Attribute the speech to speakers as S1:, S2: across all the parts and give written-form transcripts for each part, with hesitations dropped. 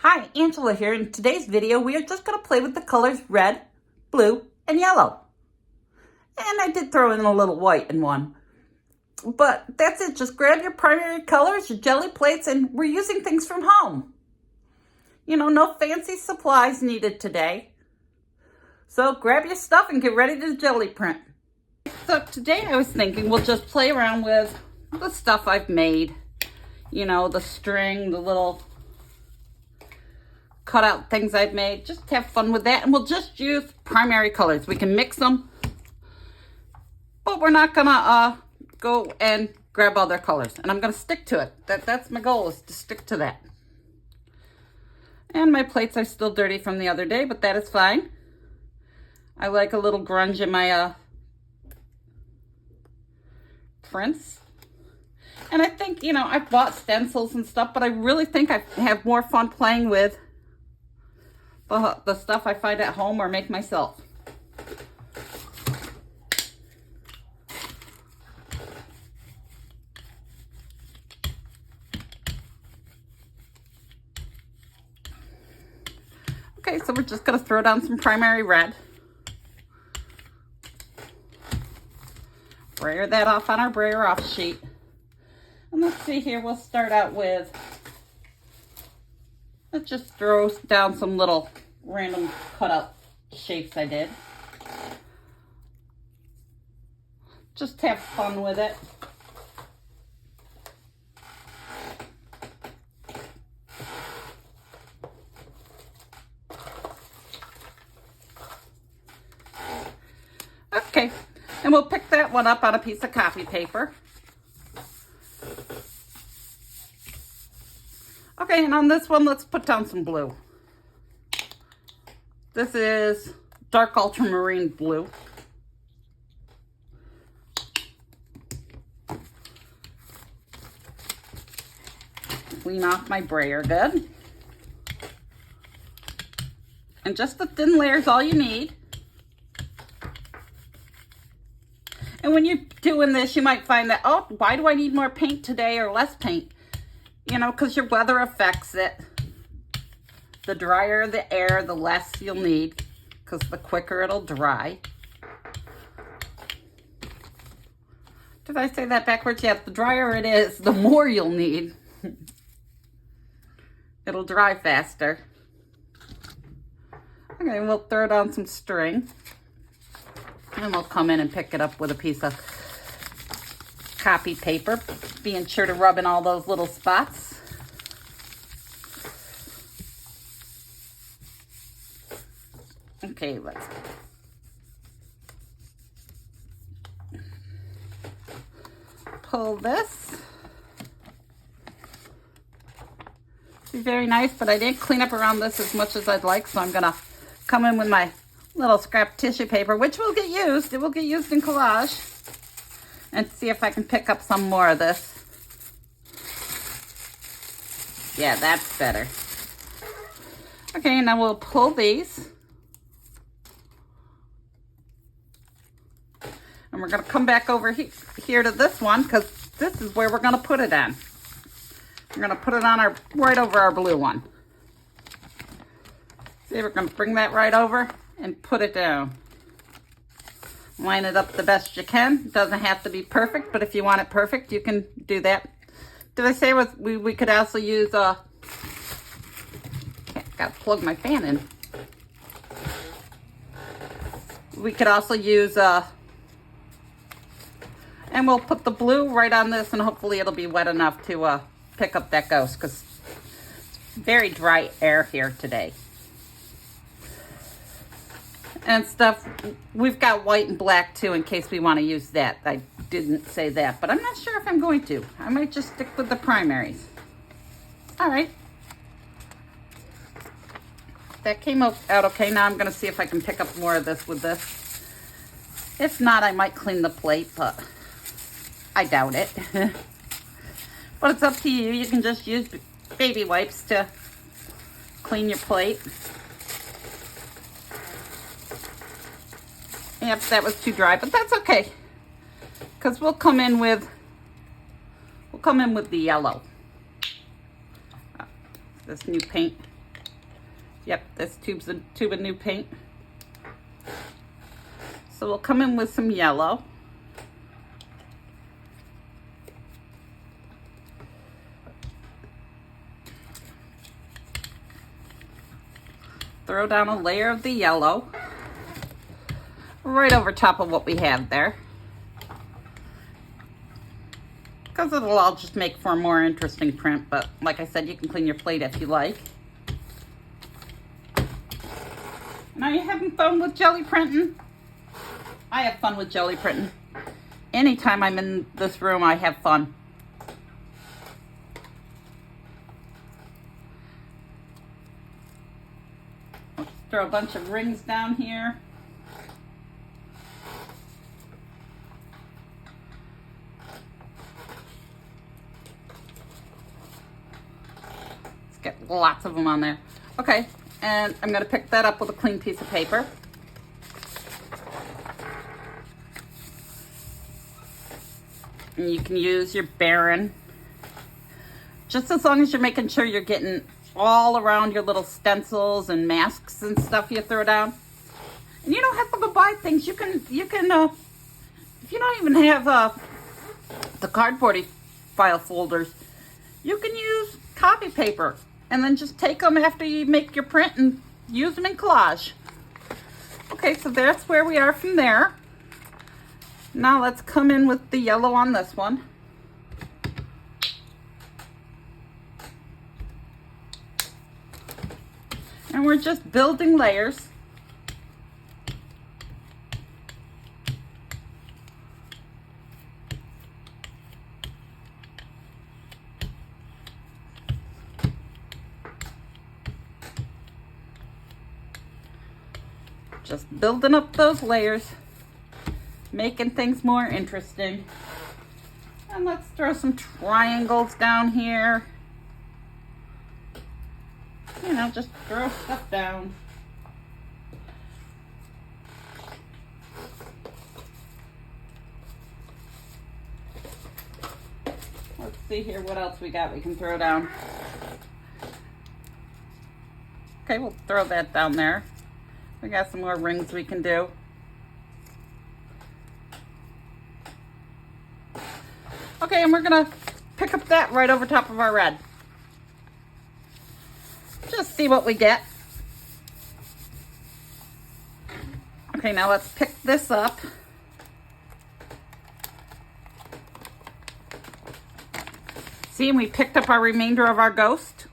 S1: Hi, Angela here. In today's video, we are just going to play with the colors red, blue, and yellow. And I did throw in a little white in one. But that's it. Just grab your primary colors, your jelly plates, and we're using things from home. You know, no fancy supplies needed today. So grab your stuff and get ready to jelly print. So today I was thinking we'll just play around with the stuff I've made. You know, the string, the little cutout things I've made. Just have fun with that, and we'll just use primary colors. We can mix them, but we're not gonna go and grab other colors, and I'm gonna stick to it. That's my goal, is to stick to that. And my plates are still dirty from the other day, but that is fine. I like a little grunge in my prints. And I think, you know, I've bought stencils and stuff, but I really think I have more fun playing with the stuff I find at home or make myself. Okay, so we're just gonna throw down some primary red. Brayer that off on our brayer off sheet. And let's see here, we'll start out with, let's just throw down some little random cutout shapes I did. Just have fun with it. Okay, and we'll pick that one up on a piece of copy paper. Okay, and on this one, let's put down some blue. This is dark ultramarine blue. Clean off my brayer good. And just the thin layer is all you need. And when you're doing this, you might find that, oh, why do I need more paint today or less paint? You know, because your weather affects it. The drier the air, the less you'll need, because the quicker it'll dry. Did I say that backwards? Yeah, the drier it is, the more you'll need. It'll dry faster. Okay, we'll throw down some string. And we'll come in and pick it up with a piece of copy paper, being sure to rub in all those little spots. Okay, let's pull this. Be very nice, but I didn't clean up around this as much as I'd like, so I'm gonna come in with my little scrap tissue paper, which will get used. It will get used in collage. And see if I can pick up some more of this. Yeah, that's better. Okay, now we'll pull these. And we're gonna come back over here to this one, because this is where we're gonna put it on. We're gonna put it on right over our blue one. See, we're gonna bring that right over and put it down. Line it up the best you can. It doesn't have to be perfect, but if you want it perfect, you can do that. Did I say we could also use gotta plug my fan in. We could also use and we'll put the blue right on this, and hopefully it'll be wet enough to pick up that ghost, because it's very dry air here today. And stuff, we've got white and black too, in case we want to use that. I didn't say that, but I'm not sure if I'm going to. I might just stick with the primaries. All right. That came out okay. Now I'm going to see if I can pick up more of this with this. If not, I might clean the plate, but I doubt it. But it's up to you. You can just use baby wipes to clean your plate. Yep, that was too dry, but that's okay, because we'll come in with the yellow. This new paint Yep, this tube of new paint. So we'll come in with some yellow. Throw down a layer of the yellow right over top of what we have there, because it'll all just make for a more interesting print. But like I said, you can clean your plate if you like. And are you having fun with jelly printing? I have fun with jelly printing. Anytime I'm in this room, I have fun. Throw a bunch of rings down here. Let's get lots of them on there. Okay, and I'm going to pick that up with a clean piece of paper. And you can use your Baron, just as long as you're making sure you're getting all around your little stencils and masks and stuff you throw down. And you don't have to go buy things. You can if you don't even have the cardboardy file folders, you can use copy paper and then just take them after you make your print and use them in collage. Okay, so that's where we are from there. Now let's come in with the yellow on this one. And we're just building layers. Just building up those layers, making things more interesting. And let's throw some triangles down here. You know, just throw stuff down. Let's see here what else we got we can throw down. Okay, we'll throw that down there. We got some more rings we can do. Okay, and we're gonna pick up that right over top of our red. Just see what we get. Okay, now let's pick this up. See, and we picked up our remainder of our ghost.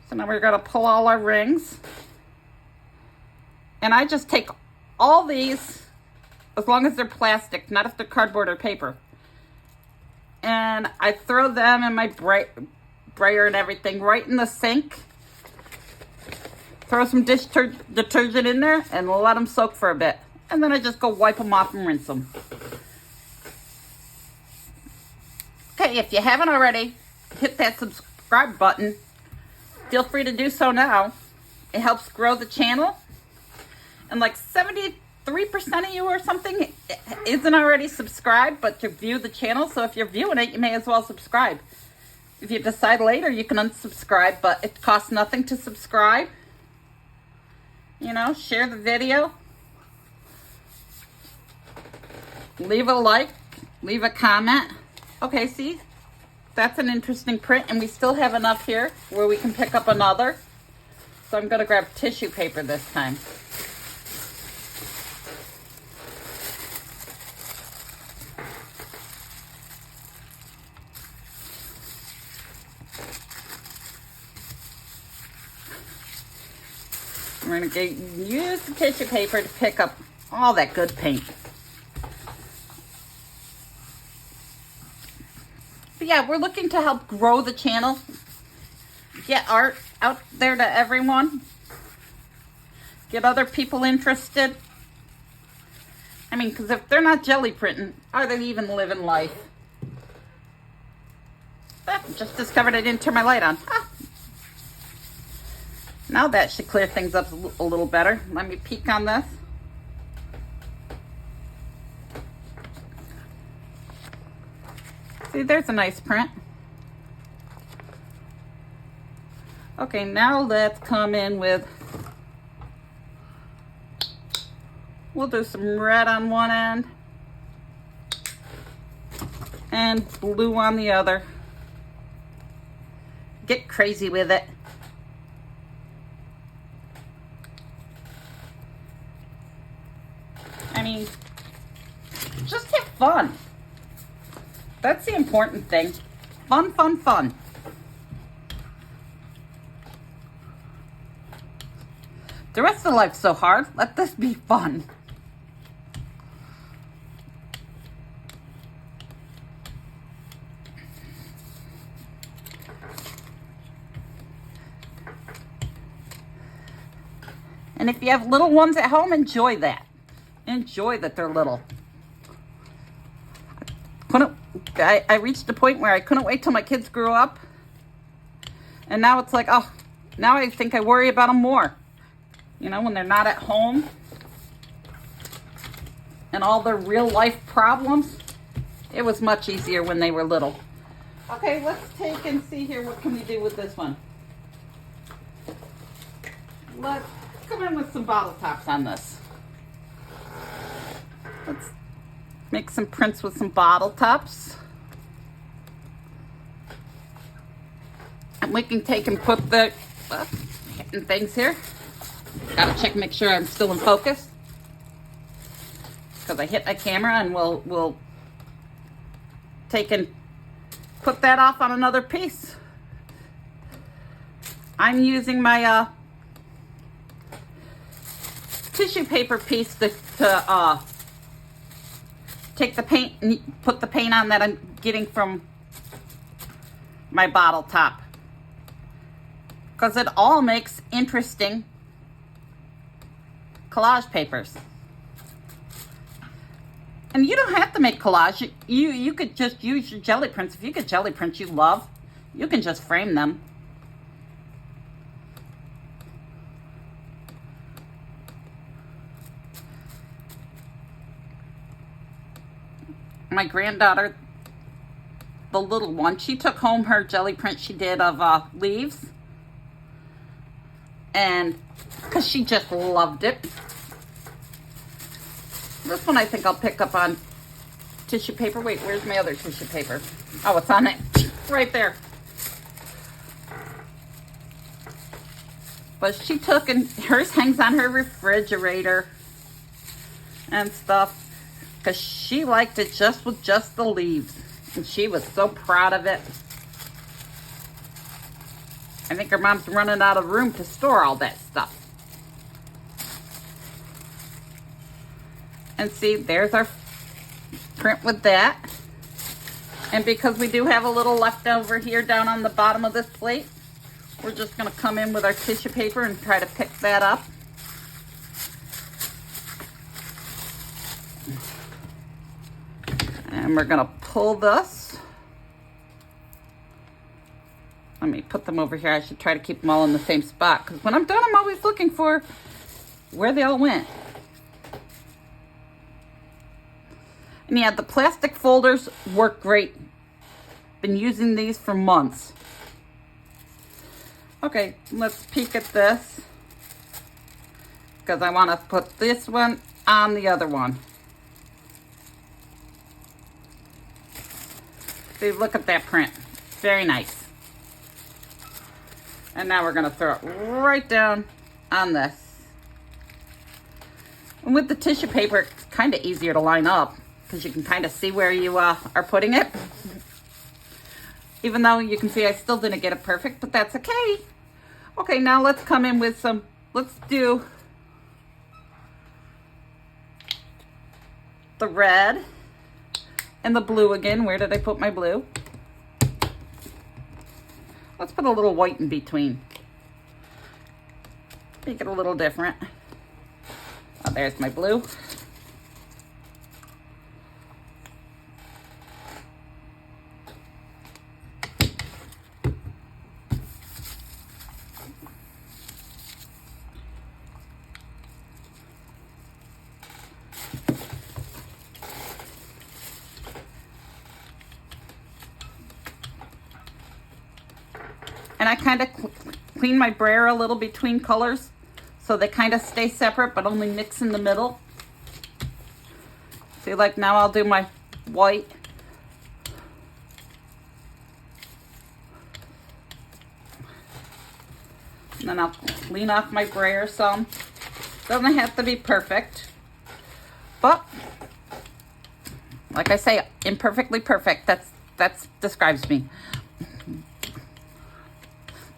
S1: So now we're gonna pull all our rings. And I just take all these, as long as they're plastic, not if they're cardboard or paper. And I throw them in my brayer and everything right in the sink. Throw some dish detergent in there and let them soak for a bit. And then I just go wipe them off and rinse them. Okay, if you haven't already, hit that subscribe button. Feel free to do so now. It helps grow the channel. And like 73% of you or something isn't already subscribed, but you view the channel. So if you're viewing it, you may as well subscribe. If you decide later, you can unsubscribe, but it costs nothing to subscribe. You know, share the video. Leave a like, leave a comment. Okay, see, that's an interesting print, and we still have enough here where we can pick up another. So I'm gonna grab tissue paper this time. We're going to use the tissue paper to pick up all that good paint. But yeah, we're looking to help grow the channel. Get art out there to everyone. Get other people interested. I mean, because if they're not jelly printing, are they even living life? Ah, just discovered I didn't turn my light on. Ah. Now that should clear things up a little better. Let me peek on this. See, there's a nice print. Okay, now let's come in with, we'll do some red on one end and blue on the other. Get crazy with it. I mean, just have fun. That's the important thing. Fun, fun, fun. The rest of life's so hard. Let this be fun. And if you have little ones at home, enjoy that. Enjoy that they're little. I reached a point where I couldn't wait till my kids grew up. And now it's like, oh, now I think I worry about them more. You know, when they're not at home. And all their real life problems. It was much easier when they were little. Okay, let's take and see here. What can we do with this one? Let's come in with some bottle tops on this. Let's make some prints with some bottle tops. And we can take and put the hitting things here. Gotta check, make sure I'm still in focus. Because I hit my camera, and we'll take and put that off on another piece. I'm using my tissue paper piece to take the paint and put the paint on that I'm getting from my bottle top, because it all makes interesting collage papers. And you don't have to make collage. You could just use your jelly prints. If you get jelly prints you love, you can just frame them. My granddaughter, the little one, she took home her jelly print she did of leaves. And because she just loved it. This one I think I'll pick up on tissue paper. Wait, where's my other tissue paper? Oh, it's on it. Right there. But she took, and hers hangs on her refrigerator and stuff, because she liked it just with just the leaves. And she was so proud of it. I think her mom's running out of room to store all that stuff. And see, there's our print with that. And because we do have a little left over here down on the bottom of this plate, we're just going to come in with our tissue paper and try to pick that up. And we're going to pull this. Let me put them over here. I should try to keep them all in the same spot, because when I'm done, I'm always looking for where they all went. And yeah, the plastic folders work great. Been using these for months. Okay, let's peek at this, because I want to put this one on the other one. See, look at that print. Very nice. And now we're going to throw it right down on this. And with the tissue paper, it's kind of easier to line up, because you can kind of see where you are putting it. Even though you can see I still didn't get it perfect, but that's okay. Okay, now let's come in with some, let's do the red and the blue again. Where did I put my blue? Let's put a little white in between. Make it a little different. Oh, there's my blue. And I kind of clean my brayer a little between colors so they kind of stay separate but only mix in the middle. See, like now I'll do my white. And then I'll clean off my brayer some. Doesn't have to be perfect. But, like I say, imperfectly perfect. That describes me.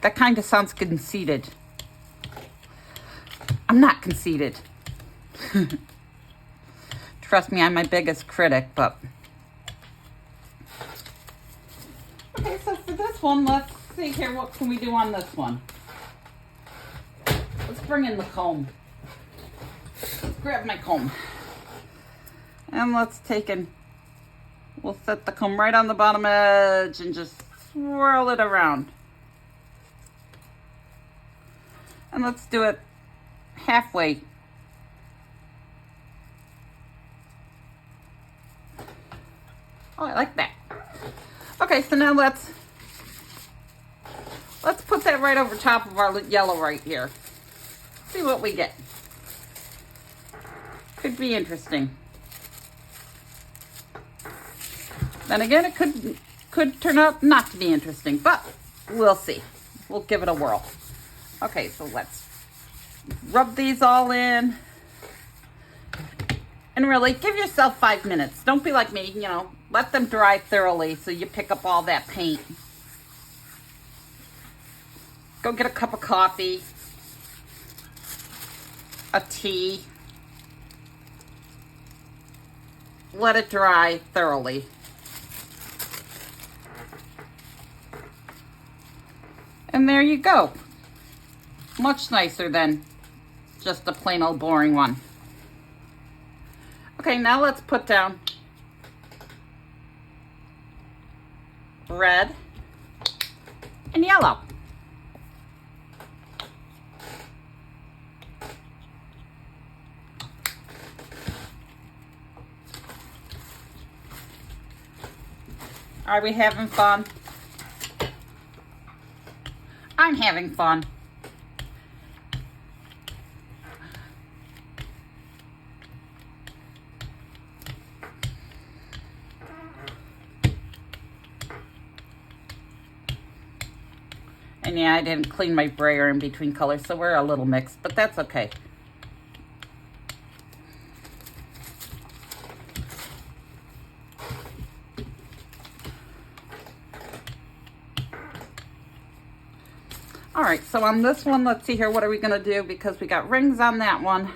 S1: That kind of sounds conceited. I'm not conceited. Trust me, I'm my biggest critic, but... Okay, so for this one, let's see here, what can we do on this one? Let's bring in the comb. Let's grab my comb. And let's take and we'll set the comb right on the bottom edge and just swirl it around. And let's do it halfway. Oh, I like that. Okay, so now let's put that right over top of our yellow right here. See what we get. Could be interesting. Then again, it could turn out not to be interesting, but we'll see. We'll give it a whirl. Okay, so let's rub these all in. And really, give yourself 5 minutes. Don't be like me, you know, let them dry thoroughly so you pick up all that paint. Go get a cup of coffee, a tea. Let it dry thoroughly. And there you go. Much nicer than just a plain old boring one. Okay, now let's put down red and yellow. Are we having fun? I'm having fun. And yeah, I didn't clean my brayer in between colors, so we're a little mixed, but that's okay. All right, so on this one, let's see here, what are we gonna do? Because we got rings on that one.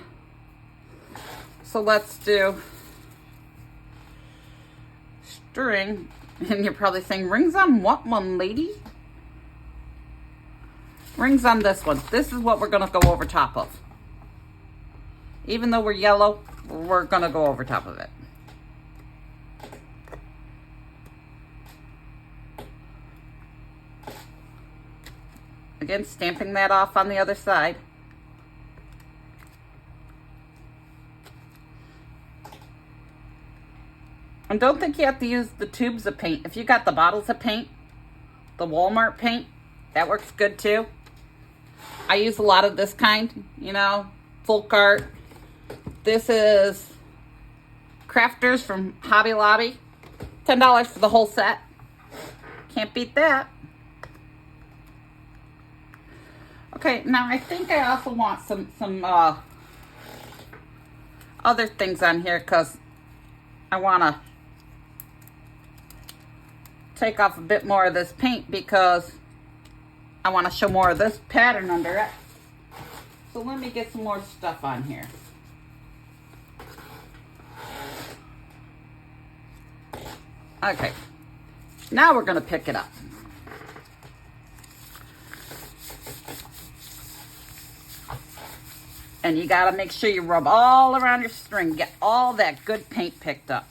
S1: So let's do string. And you're probably saying, rings on what one, lady? Rings on this one. This is what we're gonna go over top of. Even though we're yellow, we're gonna go over top of it. Again, stamping that off on the other side. And don't think you have to use the tubes of paint. If you got the bottles of paint, the Walmart paint, that works good too. I use a lot of this kind, you know, full cart. This is Crafters from Hobby Lobby. $10 for the whole set. Can't beat that. Okay, now I think I also want some other things on here because I want to take off a bit more of this paint because I want to show more of this pattern under it. So let me get some more stuff on here. Okay, now we're going to pick it up. And you got to make sure you rub all around your string. Get all that good paint picked up.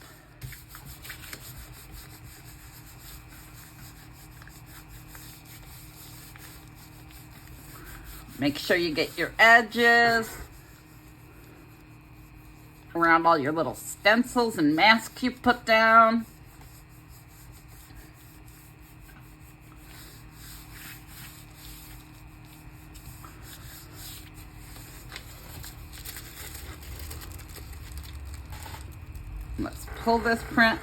S1: Make sure you get your edges around all your little stencils and masks you put down. pull this print.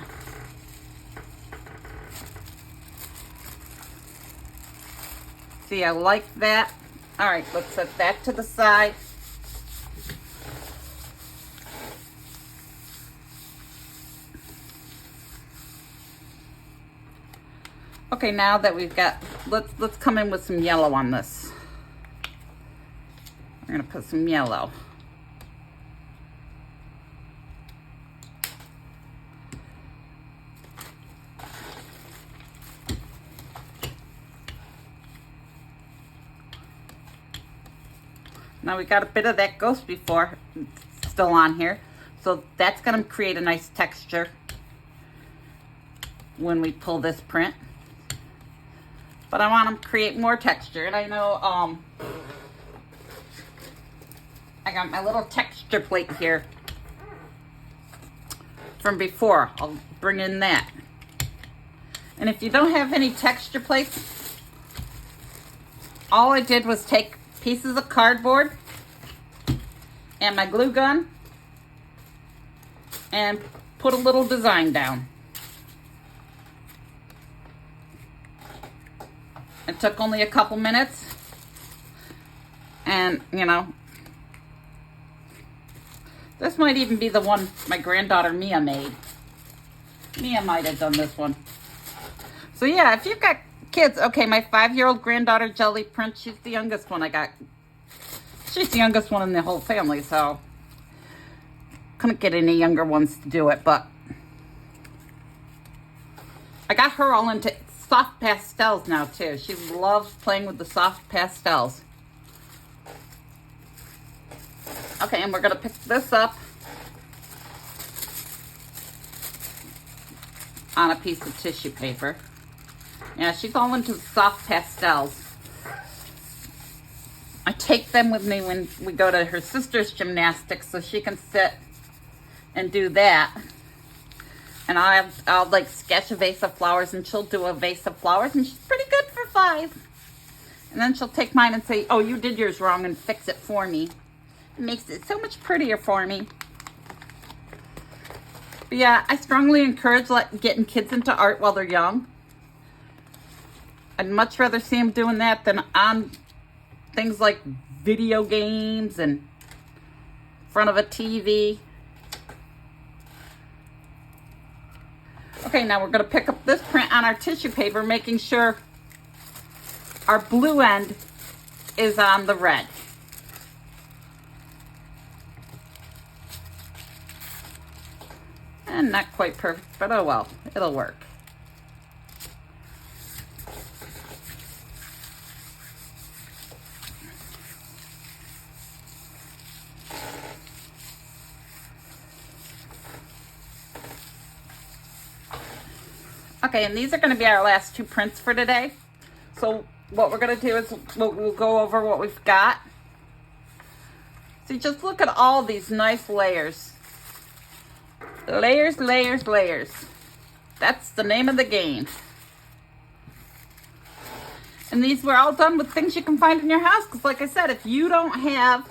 S1: See, I like that. All right, let's set that to the side. Okay, now that we've got, let's come in with some yellow on this. We're gonna put some yellow. Now we got a bit of that ghost before still on here, so that's gonna create a nice texture when we pull this print. But I want to create more texture, and I know I got my little texture plate here from before. I'll bring in that. And if you don't have any texture plates, all I did was take pieces of cardboard and my glue gun and put a little design down. It took only a couple minutes, and you know, this might even be the one my granddaughter Mia made. Mia might have done this one. So yeah, if you've got kids, okay, my 5-year-old granddaughter Gelli Prince, she's the youngest one I got. She's the youngest one in the whole family, so couldn't get any younger ones to do it, but I got her all into soft pastels now too. She loves playing with the soft pastels. Okay, and we're gonna pick this up on a piece of tissue paper. Yeah, she's all into the soft pastels. I take them with me when we go to her sister's gymnastics so she can sit and do that. And I'll like sketch a vase of flowers, and she'll do a vase of flowers, and she's pretty good for 5. And then she'll take mine and say, oh, you did yours wrong, and fix it for me. It makes it so much prettier for me. But yeah, I strongly encourage getting kids into art while they're young. I'd much rather see them doing that than on things like video games and in front of a TV. Okay, now we're going to pick up this print on our tissue paper, making sure our blue end is on the red. And not quite perfect, but oh well, it'll work. Okay, and these are going to be our last 2 prints for today. So what we're going to do is we'll go over what we've got. See, just look at all these nice layers. Layers, layers, layers. That's the name of the game. And these were all done with things you can find in your house. Because like I said, if you don't have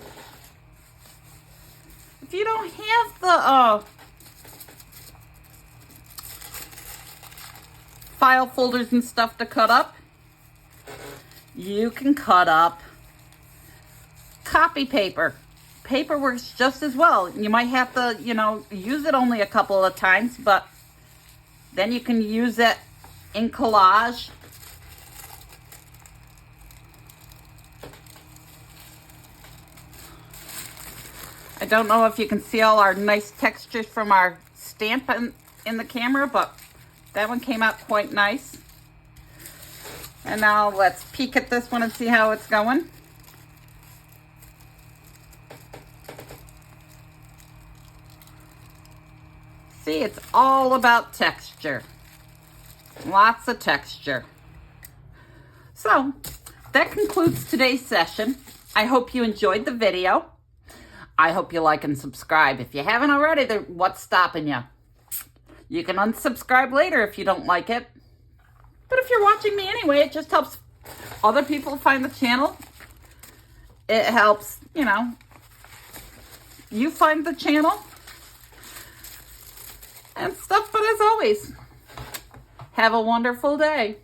S1: the file folders and stuff to cut up, you can cut up copy paper. Paper works just as well. You might have to, you know, use it only a couple of times, but then you can use it in collage. I don't know if you can see all our nice textures from our stamp in the camera, but that one came out quite nice. And now let's peek at this one and see how it's going. See, it's all about texture. Lots of texture. So, that concludes today's session. I hope you enjoyed the video. I hope you like and subscribe. If you haven't already, what's stopping you? You can unsubscribe later if you don't like it. But if you're watching me anyway, it just helps other people find the channel. It helps, you know, you find the channel. and stuff. But as always, have a wonderful day.